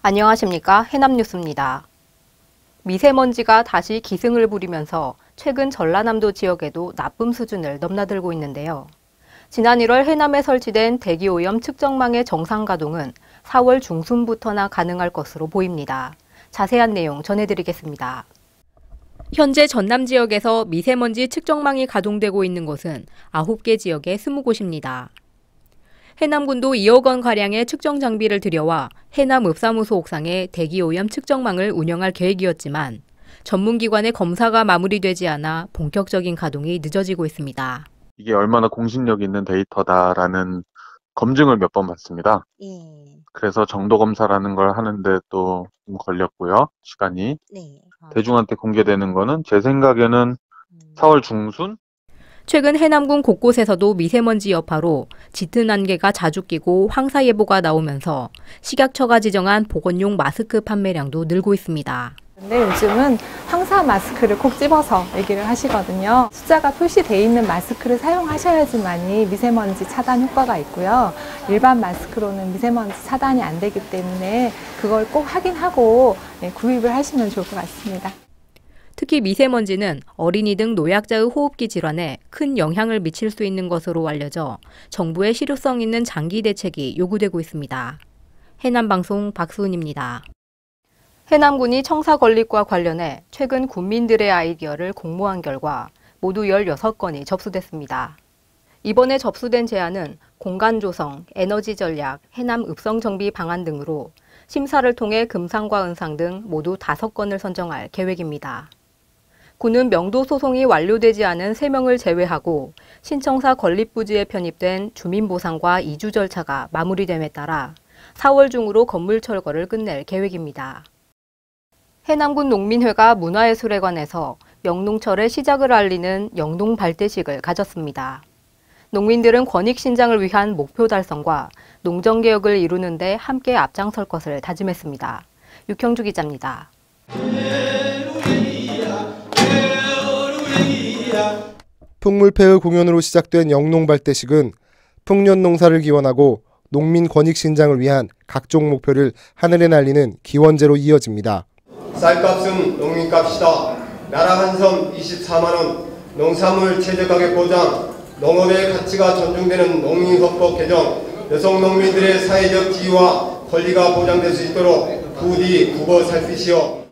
안녕하십니까. 해남뉴스입니다. 미세먼지가 다시 기승을 부리면서 최근 전라남도 지역에도 나쁨 수준을 넘나들고 있는데요. 지난 1월 해남에 설치된 대기오염 측정망의 정상 가동은 4월 중순부터나 가능할 것으로 보입니다. 자세한 내용 전해드리겠습니다. 현재 전남 지역에서 미세먼지 측정망이 가동되고 있는 곳은 9개 지역의 20곳입니다. 해남군도 2억 원가량의 측정 장비를 들여와 해남읍사무소 옥상에 대기오염 측정망을 운영할 계획이었지만 전문기관의 검사가 마무리되지 않아 본격적인 가동이 늦어지고 있습니다. 이게 얼마나 공신력 있는 데이터다라는 검증을 몇 번 받습니다. 그래서 정도 검사라는 걸 하는데 또 좀 걸렸고요. 시간이. 대중한테 공개되는 거는 제 생각에는 4월 중순? 최근 해남군 곳곳에서도 미세먼지 여파로 짙은 안개가 자주 끼고 황사예보가 나오면서 식약처가 지정한 보건용 마스크 판매량도 늘고 있습니다. 근데 요즘은 황사 마스크를 콕 집어서 얘기를 하시거든요. 숫자가 표시되어 있는 마스크를 사용하셔야지만이 미세먼지 차단 효과가 있고요. 일반 마스크로는 미세먼지 차단이 안 되기 때문에 그걸 꼭 확인하고 구입을 하시면 좋을 것 같습니다. 특히 미세먼지는 어린이 등 노약자의 호흡기 질환에 큰 영향을 미칠 수 있는 것으로 알려져 정부의 실효성 있는 장기 대책이 요구되고 있습니다. 해남방송 박수은입니다. 해남군이 청사 건립과 관련해 최근 군민들의 아이디어를 공모한 결과 모두 16건이 접수됐습니다. 이번에 접수된 제안은 공간 조성, 에너지 전략, 해남 읍성 정비 방안 등으로 심사를 통해 금상과 은상 등 모두 5건을 선정할 계획입니다. 군은 명도 소송이 완료되지 않은 3명을 제외하고 신청사 건립 부지에 편입된 주민보상과 이주 절차가 마무리됨에 따라 4월 중으로 건물 철거를 끝낼 계획입니다. 해남군 농민회가 문화예술회관에서 영농철의 시작을 알리는 영농발대식을 가졌습니다. 농민들은 권익신장을 위한 목표 달성과 농정개혁을 이루는 데 함께 앞장설 것을 다짐했습니다. 육형주 기자입니다. 풍물패의 공연으로 시작된 영농발대식은 풍년 농사를 기원하고 농민 권익신장을 위한 각종 목표를 하늘에 날리는 기원제로 이어집니다. 쌀값은 농민값이다. 나라 한섬 24만 원, 농산물 최저가격 보장, 농업의 가치가 존중되는 농민헌법 개정, 여성 농민들의 사회적 지위와 권리가 보장될 수 있도록 부디 국어 살피시오.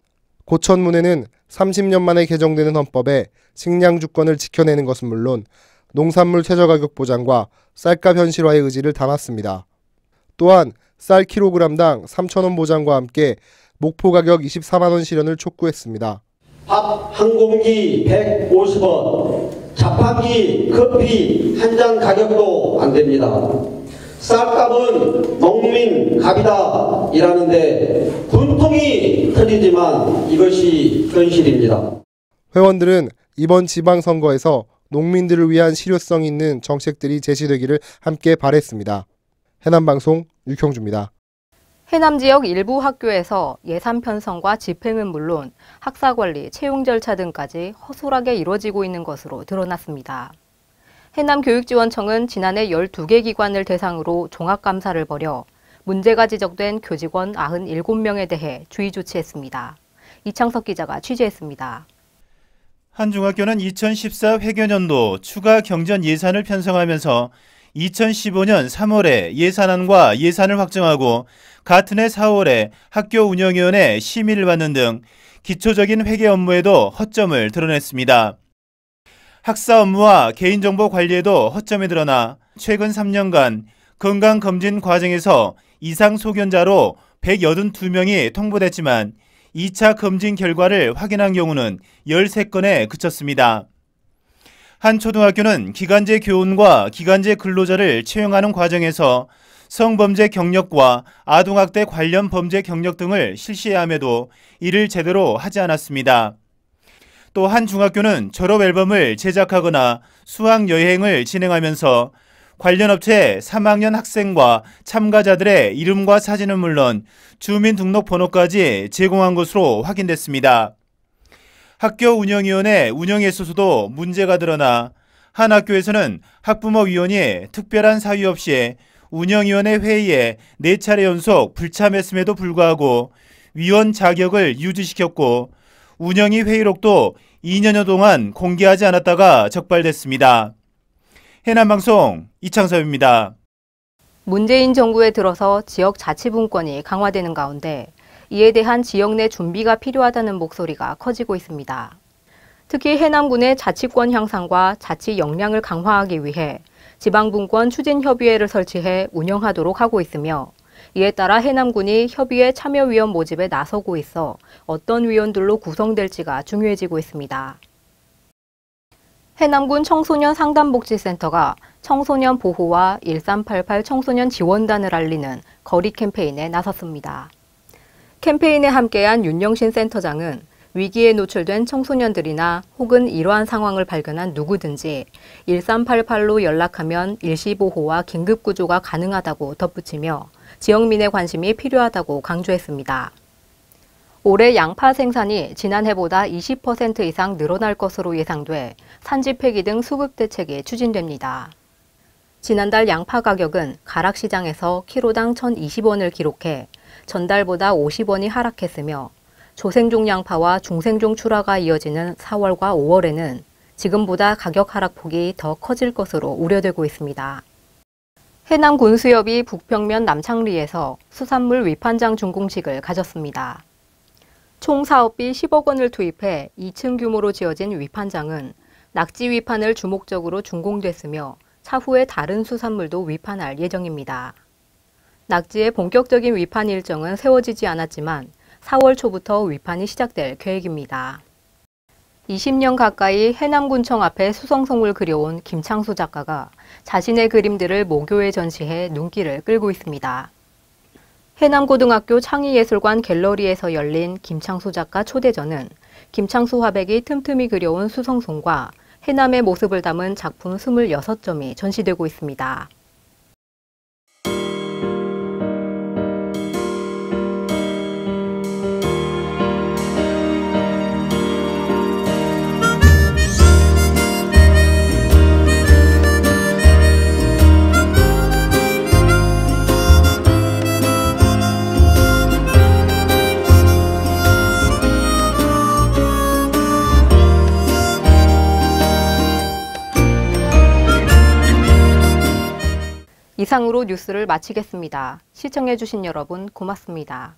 고천문에는 30년 만에 개정되는 헌법에 식량 주권을 지켜내는 것은 물론 농산물 최저가격 보장과 쌀값 현실화의 의지를 담았습니다. 또한 쌀 킬로그램당 3,000원 보장과 함께 목표 가격 24만 원 실현을 촉구했습니다. 밥 한 공기 150원, 자판기 커피 한 잔 가격도 안 됩니다. 쌀값은 농민 갑이다 이라는데 분통이 터지지만 이것이 현실입니다. 회원들은 이번 지방선거에서 농민들을 위한 실효성 있는 정책들이 제시되기를 함께 바랬습니다. 해남방송 육형주입니다. 해남 지역 일부 학교에서 예산 편성과 집행은 물론 학사관리, 채용 절차 등까지 허술하게 이루어지고 있는 것으로 드러났습니다. 해남교육지원청은 지난해 12개 기관을 대상으로 종합감사를 벌여 문제가 지적된 교직원 97명에 대해 주의 조치했습니다. 이창석 기자가 취재했습니다. 한 중학교는 2014 회계년도 추가 경전 예산을 편성하면서 2015년 3월에 예산안과 예산을 확정하고 같은 해 4월에 학교 운영위원회 심의를 받는 등 기초적인 회계 업무에도 허점을 드러냈습니다. 학사 업무와 개인정보 관리에도 허점이 드러나 최근 3년간 건강검진 과정에서 이상 소견자로 182명이 통보됐지만 2차 검진 결과를 확인한 경우는 13건에 그쳤습니다. 한 초등학교는 기간제 교원과 기간제 근로자를 채용하는 과정에서 성범죄 경력과 아동학대 관련 범죄 경력 등을 실시해야 함에도 이를 제대로 하지 않았습니다. 또 한 중학교는 졸업 앨범을 제작하거나 수학 여행을 진행하면서 관련 업체 3학년 학생과 참가자들의 이름과 사진은 물론 주민등록번호까지 제공한 것으로 확인됐습니다. 학교 운영위원회 운영에 있어서도 문제가 드러나 한 학교에서는 학부모위원이 특별한 사유 없이 운영위원회 회의에 4차례 연속 불참했음에도 불구하고 위원 자격을 유지시켰고 운영위 회의록도 2년여 동안 공개하지 않았다가 적발됐습니다. 해남방송 이창섭입니다. 문재인 정부에 들어서 지역 자치분권이 강화되는 가운데 이에 대한 지역 내 준비가 필요하다는 목소리가 커지고 있습니다. 특히 해남군의 자치권 향상과 자치 역량을 강화하기 위해 지방분권 추진협의회를 설치해 운영하도록 하고 있으며 이에 따라 해남군이 협의회 참여위원 모집에 나서고 있어 어떤 위원들로 구성될지가 중요해지고 있습니다. 해남군 청소년 상담복지센터가 청소년 보호와 1388 청소년 지원단을 알리는 거리 캠페인에 나섰습니다. 캠페인에 함께한 윤영신 센터장은 위기에 노출된 청소년들이나 혹은 이러한 상황을 발견한 누구든지 1388로 연락하면 일시보호와 긴급구조가 가능하다고 덧붙이며 지역민의 관심이 필요하다고 강조했습니다. 올해 양파 생산이 지난해보다 20% 이상 늘어날 것으로 예상돼 산지 폐기 등 수급 대책이 추진됩니다. 지난달 양파 가격은 가락시장에서 키로당 1,020원을 기록해 전달보다 50원이 하락했으며 조생종 양파와 중생종 출하가 이어지는 4월과 5월에는 지금보다 가격 하락폭이 더 커질 것으로 우려되고 있습니다. 해남군수협이 북평면 남창리에서 수산물 위판장 준공식을 가졌습니다. 총 사업비 10억 원을 투입해 2층 규모로 지어진 위판장은 낙지 위판을 주목적으로 준공됐으며 차후에 다른 수산물도 위판할 예정입니다. 낙지의 본격적인 위판 일정은 세워지지 않았지만 4월 초부터 위판이 시작될 계획입니다. 20년 가까이 해남군청 앞에 수성송을 그려온 김창수 작가가 자신의 그림들을 모교에 전시해 눈길을 끌고 있습니다. 해남고등학교 창의예술관 갤러리에서 열린 김창수 작가 초대전은 김창수 화백이 틈틈이 그려온 수성송과 해남의 모습을 담은 작품 26점이 전시되고 있습니다. 이상으로 뉴스를 마치겠습니다. 시청해주신 여러분 고맙습니다.